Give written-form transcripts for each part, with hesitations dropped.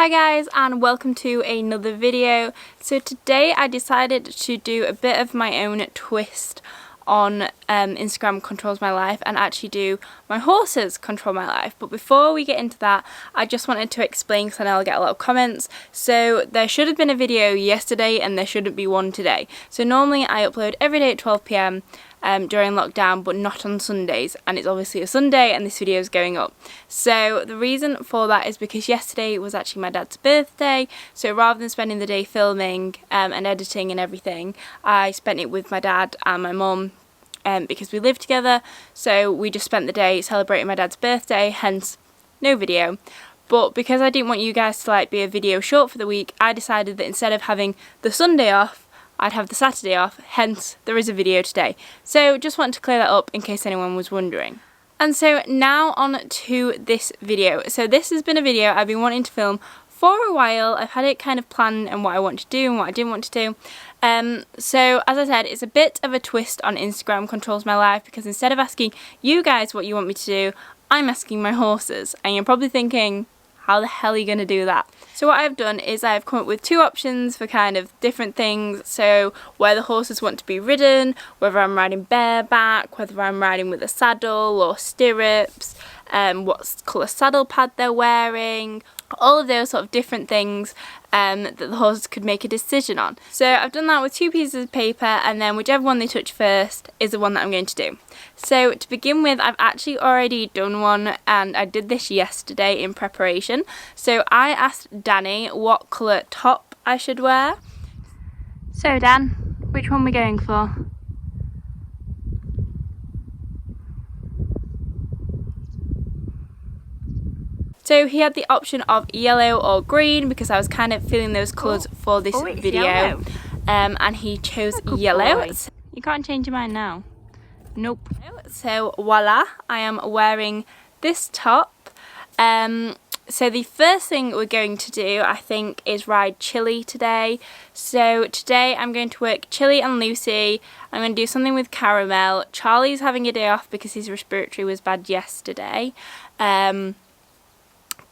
Hi guys, and welcome to another video. So today I decided to do a bit of my own twist on Instagram controls my life and actually do my horses control my life. But before we get into that, I just wanted to explain, because I know I'll get a lot of comments. So there should have been a video yesterday and there shouldn't be one today. So normally I upload every day at 12 p.m. During lockdown, but not on Sundays, and it's obviously a Sunday and this video is going up. So the reason for that is because yesterday was actually my dad's birthday, so rather than spending the day filming and editing and everything, I spent it with my dad and my mum because we live together. So we just spent the day celebrating my dad's birthday, hence no video. But because I didn't want you guys to be a video short for the week, I decided that instead of having the Sunday off, I'd have the Saturday off, hence there is a video today. So just want to clear that up in case anyone was wondering. And so now on to this video. So this has been a video I've been wanting to film for a while. I've had it kind of planned and what I want to do and what I didn't want to do. So as I said, it's a bit of a twist on Instagram controls my life, because instead of asking you guys what you want me to do, I'm asking my horses. And you're probably thinking, how the hell are you going to do that? So what I've done is I've come up with two options for kind of different things. So where the horses want to be ridden, whether I'm riding bareback, whether I'm riding with a saddle or stirrups, what colour saddle pad they're wearing, all of those sort of different things that the horses could make a decision on. So I've done that with two pieces of paper, and then whichever one they touch first is the one that I'm going to do. So to begin with, I've actually already done one, and I did this yesterday in preparation. So I asked Danny what colour top I should wear. So Dan, which one are we going for? So he had the option of yellow or green, because I was kind of feeling those colours for this video. And he chose yellow. You can't change your mind now. Nope. So voila, I am wearing this top. So the first thing we're going to do, I think, is ride Chili today. So today I'm going to work Chili and Lucy. I'm going to do something with Caramel. Charlie's having a day off because his respiratory was bad yesterday.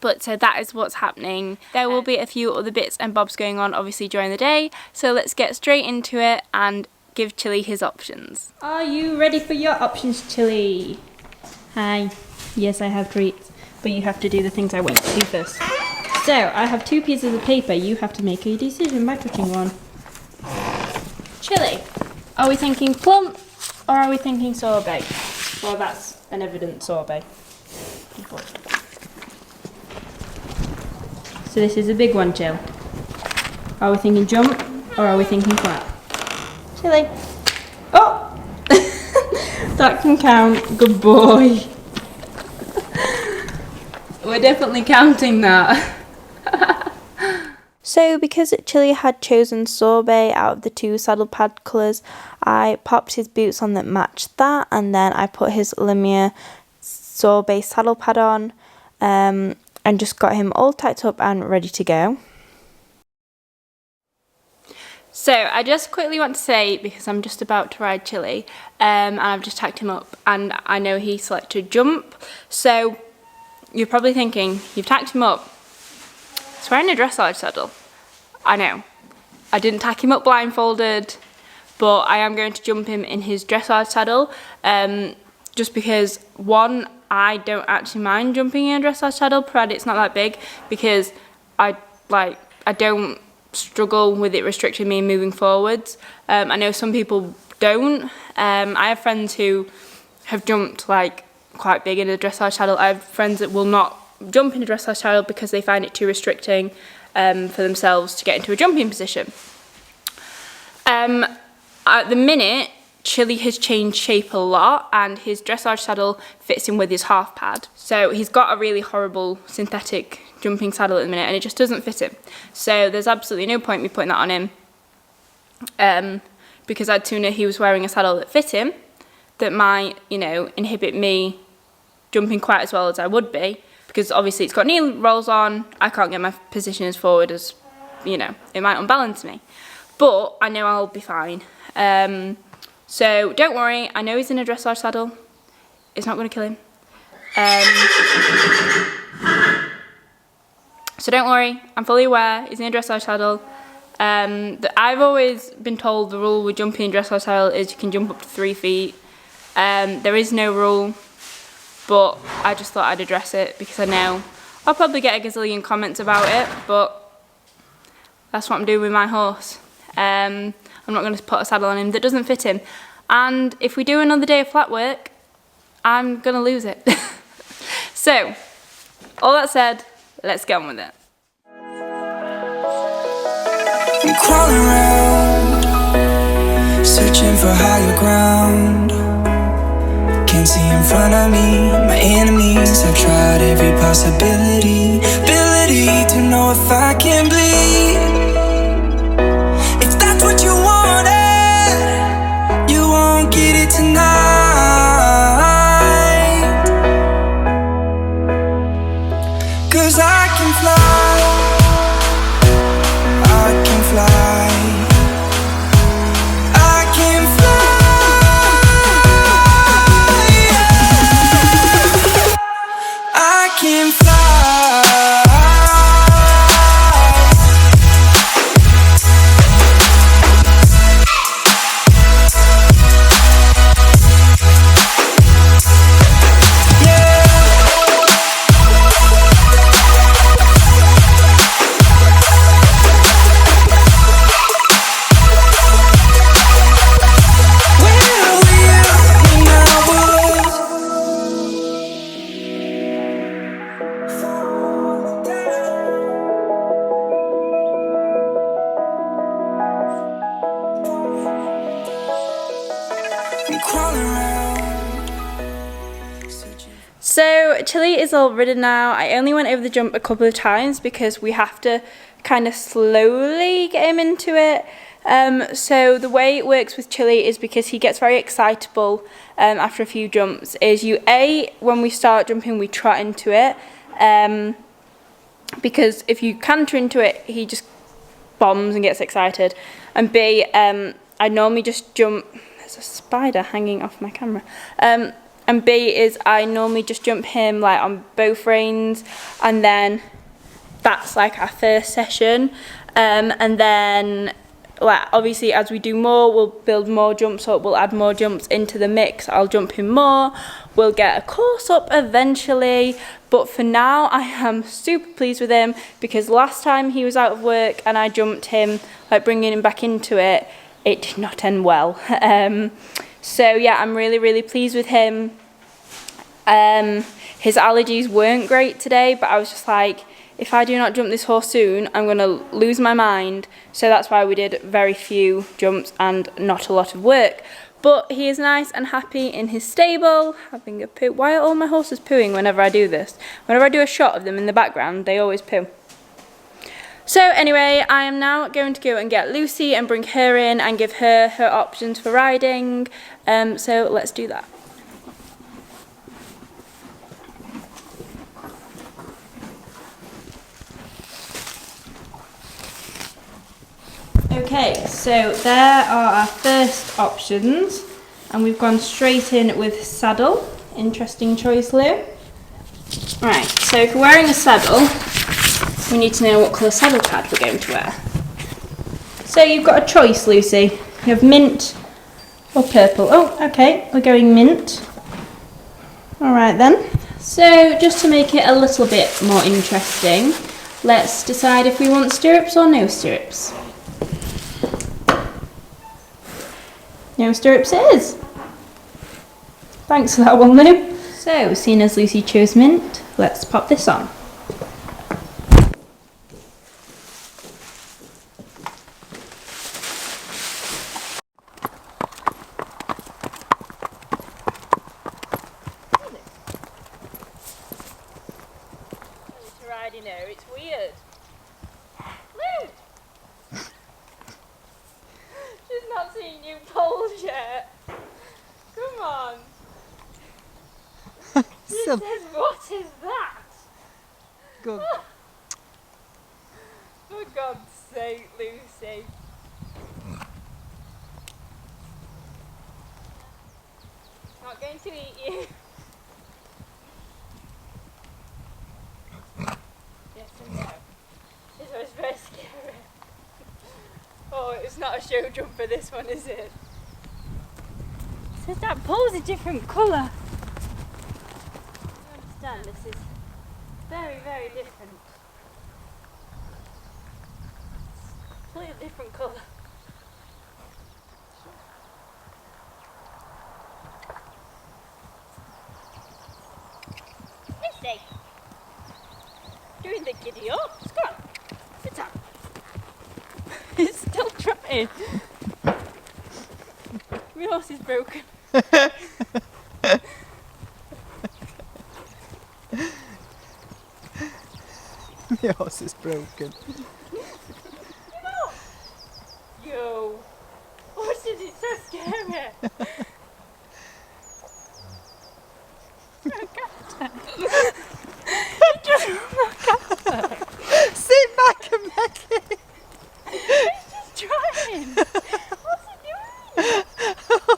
But so that is what's happening. There will be a few other bits and bobs going on obviously during the day. So let's get straight into it and give Chili his options. Are you ready for your options, Chili? Hi. Yes, I have treats, but you have to do the things I want you to do first. So I have two pieces of paper. You have to make a decision by touching one. Chili, are we thinking plump or are we thinking sorbet? Well, that's an evident sorbet. So this is a big one, Chill. Are we thinking jump or are we thinking flat? Chili. Oh! That can count. Good boy. We're definitely counting that. So because Chili had chosen sorbet out of the two saddle pad colours, I popped his boots on that matched that, and then I put his Lemire sorbet saddle pad on. And just got him all tied up and ready to go. So I just quickly want to say, because I'm just about to ride Chili, and I've just tacked him up, and I know he selected jump. So you're probably thinking, you've tacked him up, he's wearing a dressage saddle. I know, I didn't tack him up blindfolded, but I am going to jump him in his dressage saddle, just because, one, I don't actually mind jumping in a dressage saddle, provided it's not that big, because I don't struggle with it restricting me moving forwards. I know some people don't. I have friends who have jumped quite big in a dressage saddle. I have friends that will not jump in a dressage saddle because they find it too restricting for themselves to get into a jumping position. At the minute, Chili has changed shape a lot, and his dressage saddle fits in with his half pad. So he's got a really horrible synthetic jumping saddle at the minute, and it just doesn't fit him. So there's absolutely no point me putting that on him, because I'd sooner he was wearing a saddle that fit him, that might, inhibit me jumping quite as well as I would be, because obviously it's got knee rolls on, I can't get my position as forward as, it might unbalance me. But I know I'll be fine. So don't worry, I know he's in a dressage saddle. It's not going to kill him. So don't worry, I'm fully aware, it's in a dressage saddle. I've always been told the rule with jumping in dressage saddle is you can jump up to 3 feet. There is no rule, but I just thought I'd address it because I know I'll probably get a gazillion comments about it, but that's what I'm doing with my horse. I'm not going to put a saddle on him that doesn't fit him. And if we do another day of flat work, I'm going to lose it. So, all that said, let's get on with it. I'm crawling around, searching for higher ground. Can't see in front of me, my enemies. I've tried every possibility, ability to know if I can bleed. If that's what you wanted, you won't get it tonight. 'Cause I can fly, I can fly, I can fly, yeah. I can fly. So Chili is all ridden now. I only went over the jump a couple of times because we have to kind of slowly get him into it. So the way it works with Chili is because he gets very excitable after a few jumps, is when we start jumping, we trot into it. Because if you canter into it, he just bombs and gets excited. And B, I normally just jump. There's a spider hanging off my camera. And B is I normally just jump him like on both reins, and then that's like our first session. And then like obviously as we do more, we'll build more jumps up, we'll add more jumps into the mix. I'll jump him more, we'll get a course up eventually, but for now I am super pleased with him because last time he was out of work and I jumped him, like bringing him back into it, it did not end well. So yeah, I'm really pleased with him. His allergies weren't great today, but I was just like, if I do not jump this horse soon, I'm going to lose my mind. So that's why we did very few jumps and not a lot of work. But he is nice and happy in his stable, having a poo. Why are all my horses pooing whenever I do this? Whenever I do a shot of them in the background, they always poo. So anyway, I am now going to go and get Lucy and bring her in and give her her options for riding. So let's do that. Okay, so there are our first options, and we've gone straight in with saddle. Interesting choice, Lou. Right, so if we're wearing a saddle, we need to know what colour saddle pad we're going to wear. So you've got a choice, Lucy. You have mint or purple. Oh, okay, we're going mint. Alright then. So just to make it a little bit more interesting, let's decide if we want stirrups or no stirrups. No stirrups it is. Thanks for that one, Lou. So, seeing as Lucy chose mint, let's pop this on. It's weird. Lou! She's not seen new poles yet. Come on. She says, what is that? Good. For God's sake, Lucy. Not going to eat you. Yes and no. a show jumper, this one, is it? So that pole's a different colour. I understand this is very, very different. It's a completely different colour. Lucy! Doing the giddy ups. Come on, sit down. It's still trying. My horse is broken. My horse is broken. Yo! Oh, shit, it's so scary. Sit back and make it. He's just trying. What's he doing?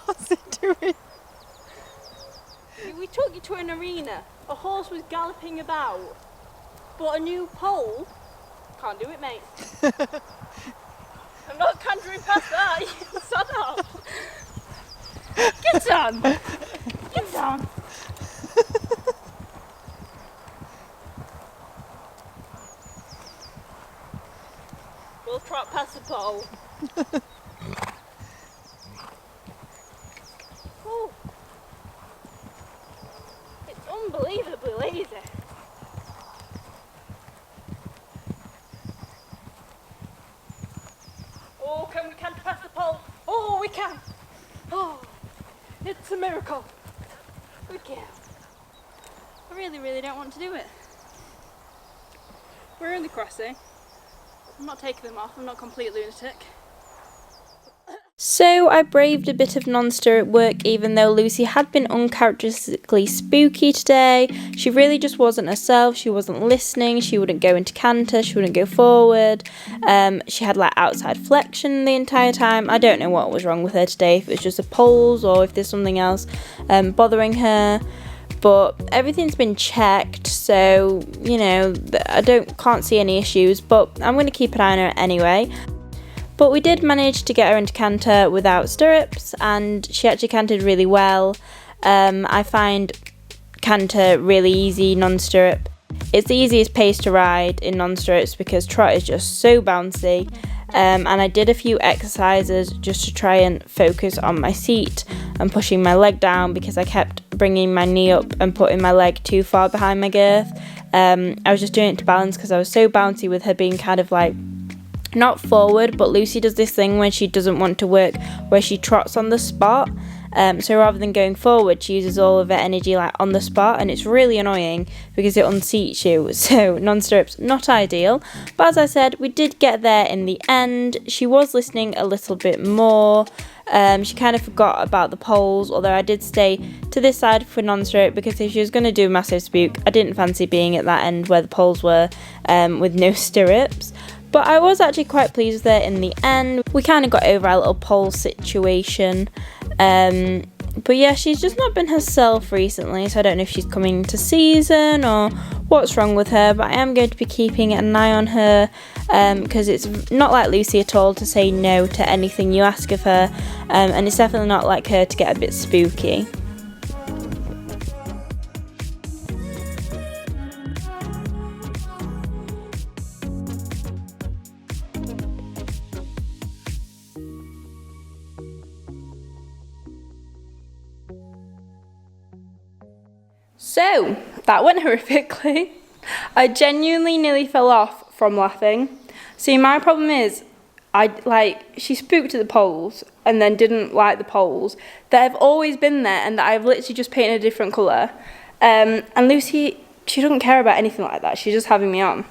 What's he doing? We took you to an arena. A horse was galloping about. But a new pole? Can't do it, mate. I'm not cantering past that. You son off. Get on. Get on. We'll trot past the pole. Oh. It's unbelievably lazy. Oh, can we canter past the pole? Oh, we can. Oh, it's a miracle. We can. I really, really don't want to do it. We're in the crossing. I'm not taking them off. I'm not a complete lunatic. So I braved a bit of non-stirrup work even though Lucy had been uncharacteristically spooky today. She really just wasn't herself. She wasn't listening. She wouldn't go into canter. She wouldn't go forward. She had like outside flexion the entire time. I don't know what was wrong with her today. If it was just the poles or if there's something else bothering her. But everything's been checked, so you know I can't see any issues. But I'm going to keep an eye on her anyway. But we did manage to get her into canter without stirrups, and she actually cantered really well. I find canter really easy non-stirrup. It's the easiest pace to ride in non-stirrups because trot is just so bouncy. And I did a few exercises just to try and focus on my seat and pushing my leg down because I kept bringing my knee up and putting my leg too far behind my girth. I was just doing it to balance because I was so bouncy with her being kind of like not forward, but Lucy does this thing when she doesn't want to work where she trots on the spot. So rather than going forward, she uses all of her energy like on the spot, and it's really annoying because it unseats you. So non-stirrups, not ideal. But as I said, we did get there in the end. She was listening a little bit more. She kind of forgot about the poles, although I did stay to this side for non-stirrup because if she was going to do a massive spook, I didn't fancy being at that end where the poles were with no stirrups. But I was actually quite pleased with her in the end. We kind of got over our little pole situation. But yeah, she's just not been herself recently, so I don't know if she's coming to season or what's wrong with her, but I am going to be keeping an eye on her because it's not like Lucy at all to say no to anything you ask of her, and it's definitely not like her to get a bit spooky. So, that went horrifically. I genuinely nearly fell off from laughing. See, my problem is, she spooked at the poles and then didn't like the poles that have always been there and that I've literally just painted a different colour. And Lucy, she doesn't care about anything like that. She's just having me on.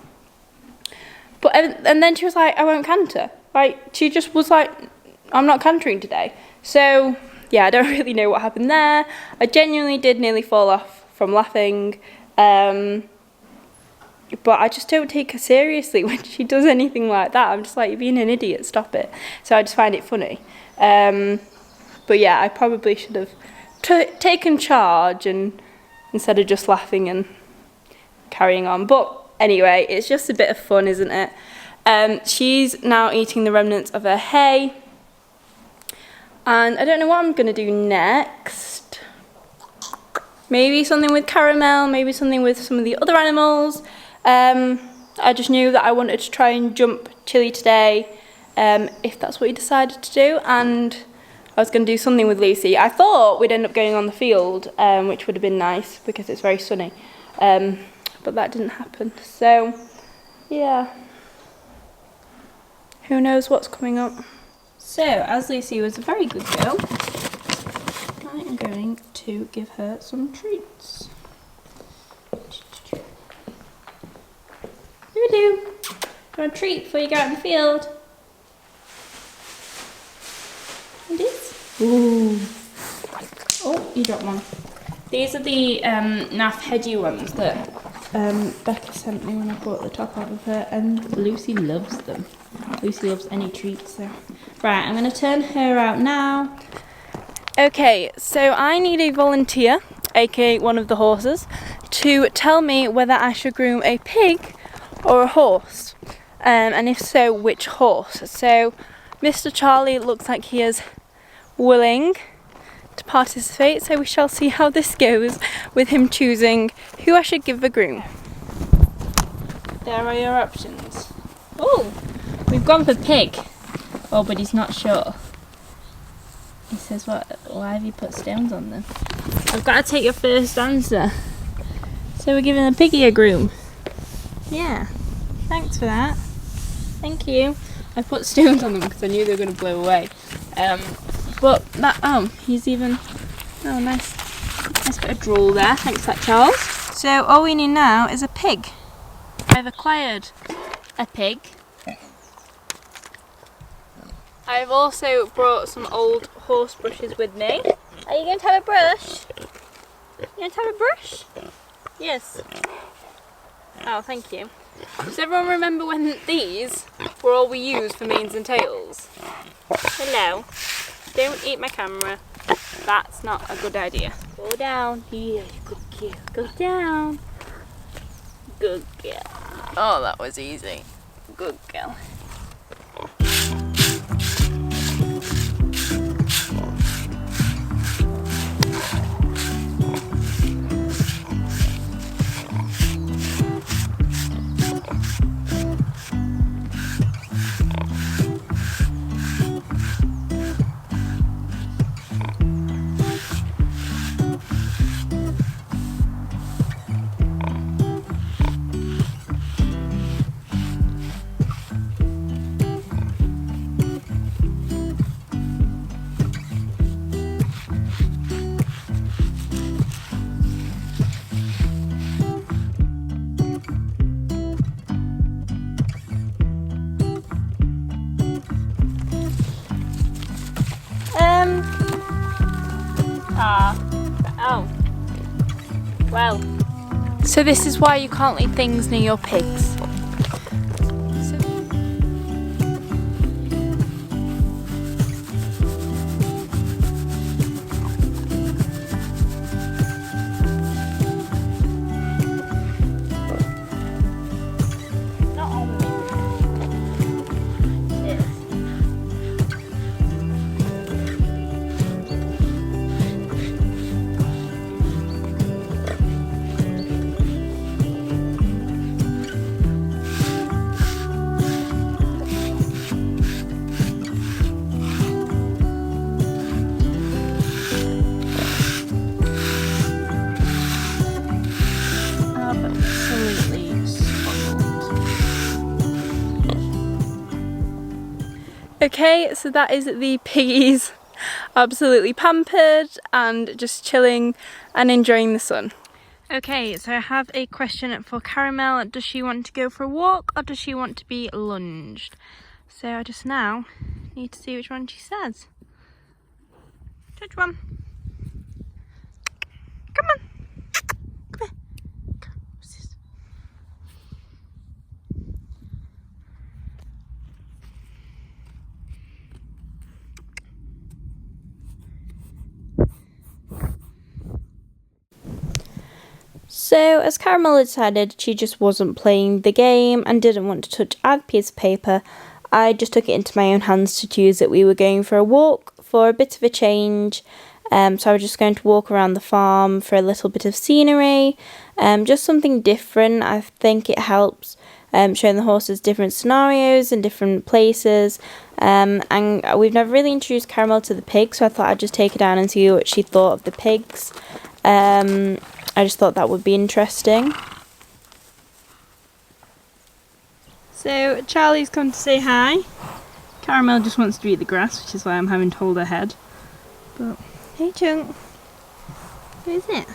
And then she was like, I won't canter. She just was like, I'm not cantering today. So, yeah, I don't really know what happened there. I genuinely did nearly fall off from laughing, but I just don't take her seriously when she does anything like that. I'm just like, you're being an idiot, stop it. So I just find it funny. But yeah, I probably should have taken charge and instead of just laughing and carrying on. But anyway, it's just a bit of fun, isn't it? She's now eating the remnants of her hay. And I don't know what I'm going to do next. Maybe something with Caramel, maybe something with some of the other animals. I just knew that I wanted to try and jump Chili today, if that's what he decided to do, and I was going to do something with Lucy. I thought we'd end up going on the field, which would have been nice because it's very sunny, but that didn't happen. So, yeah, who knows what's coming up. So, as Lucy was a very good girl, I am going to give her some treats. Here we do. You want a treat before you go out in the field? It is. Ooh. Oh, you dropped one. These are the naff hedgy ones that Becca sent me when I bought the top out of her, and Lucy loves them. Lucy loves any treats, so. Right, I'm going to turn her out now. Okay, so I need a volunteer, aka one of the horses, to tell me whether I should groom a pig or a horse, and if so, which horse. So Mr. Charlie looks like he is willing to participate, so we shall see how this goes with him choosing who I should give the groom. There are your options. Oh, we've gone for pig. Oh, but he's not sure. He says, why have you put stones on them? I've got to take your first answer. So we're giving the piggy a groom. Yeah, thanks for that. Thank you. I put stones on them because I knew they were going to blow away. But that, he's even, nice bit of drool there. Thanks for that, Charles. So all we need now is a pig. I've acquired a pig. I've also brought some old horse brushes with me. Are you going to have a brush? You going to have a brush? Yes. Oh, thank you. Does everyone remember when these were all we used for manes and tails? Hello. Don't eat my camera. That's not a good idea. Go down. Here, good girl. Go down. Good girl. Oh, that was easy. Good girl. Oh. Well. So this is why you can't leave things near your pigs. Okay, so that is the piggies, absolutely pampered and just chilling and enjoying the sun. Okay, so I have a question for Caramel. Does she want to go for a walk or does she want to be lunged? So I just now need to see which one she says. Which one? Come on. Come here. What's this? So as Caramel decided she just wasn't playing the game and didn't want to touch either piece of paper, I just took it into my own hands to choose that we were going for a walk for a bit of a change. So I was just going to walk around the farm for a little bit of scenery, just something different. I think it helps showing the horses different scenarios and different places. And we've never really introduced Caramel to the pigs, so I thought I'd just take her down and see what she thought of the pigs. I just thought that would be interesting. So Charlie's come to say hi. Caramel just wants to eat the grass, which is why I'm having to hold her head. But hey Chunk, who is it?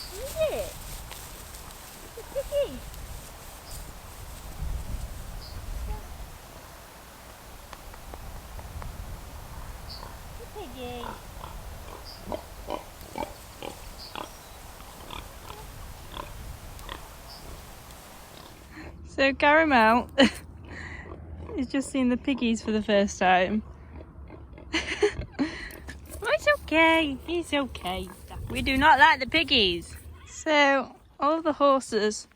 Who is it? It's a piggy. Piggy. So Caramel is just seeing the piggies for the first time. Oh, it's okay, it's okay. We do not like the piggies. So all of the horses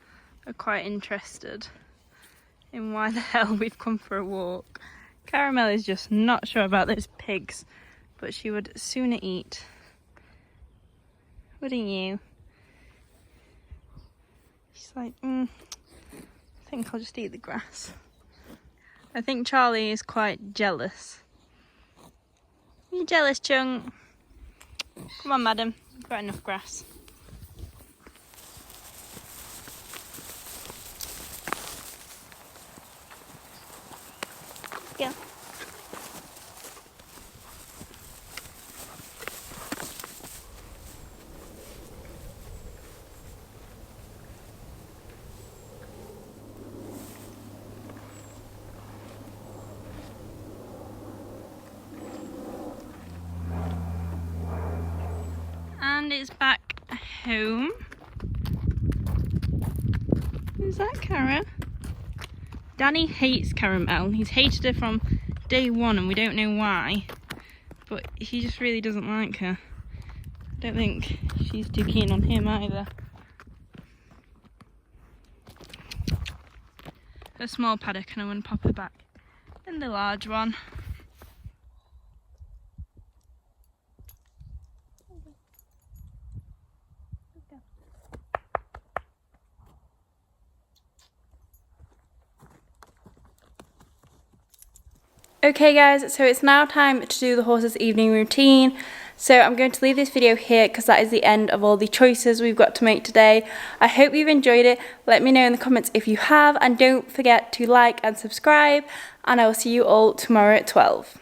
are quite interested in why the hell we've come for a walk. Caramel is just not sure about those pigs, but she would sooner eat. Wouldn't you? She's like, I think I'll just eat the grass. I think Charlie is quite jealous. Are you jealous, Chunk? Come on, madam. You've got enough grass. Go. And it's back home. Is that Cara? Danny hates Caramel. He's hated her from day one and we don't know why. But he just really doesn't like her. I don't think she's too keen on him either. A small paddock and I want to pop her back in the large one. Okay guys, so it's now time to do the horses' evening routine. So I'm going to leave this video here because that is the end of all the choices we've got to make today. I hope you've enjoyed it. Let me know in the comments if you have, and don't forget to like and subscribe, and I will see you all tomorrow at 12.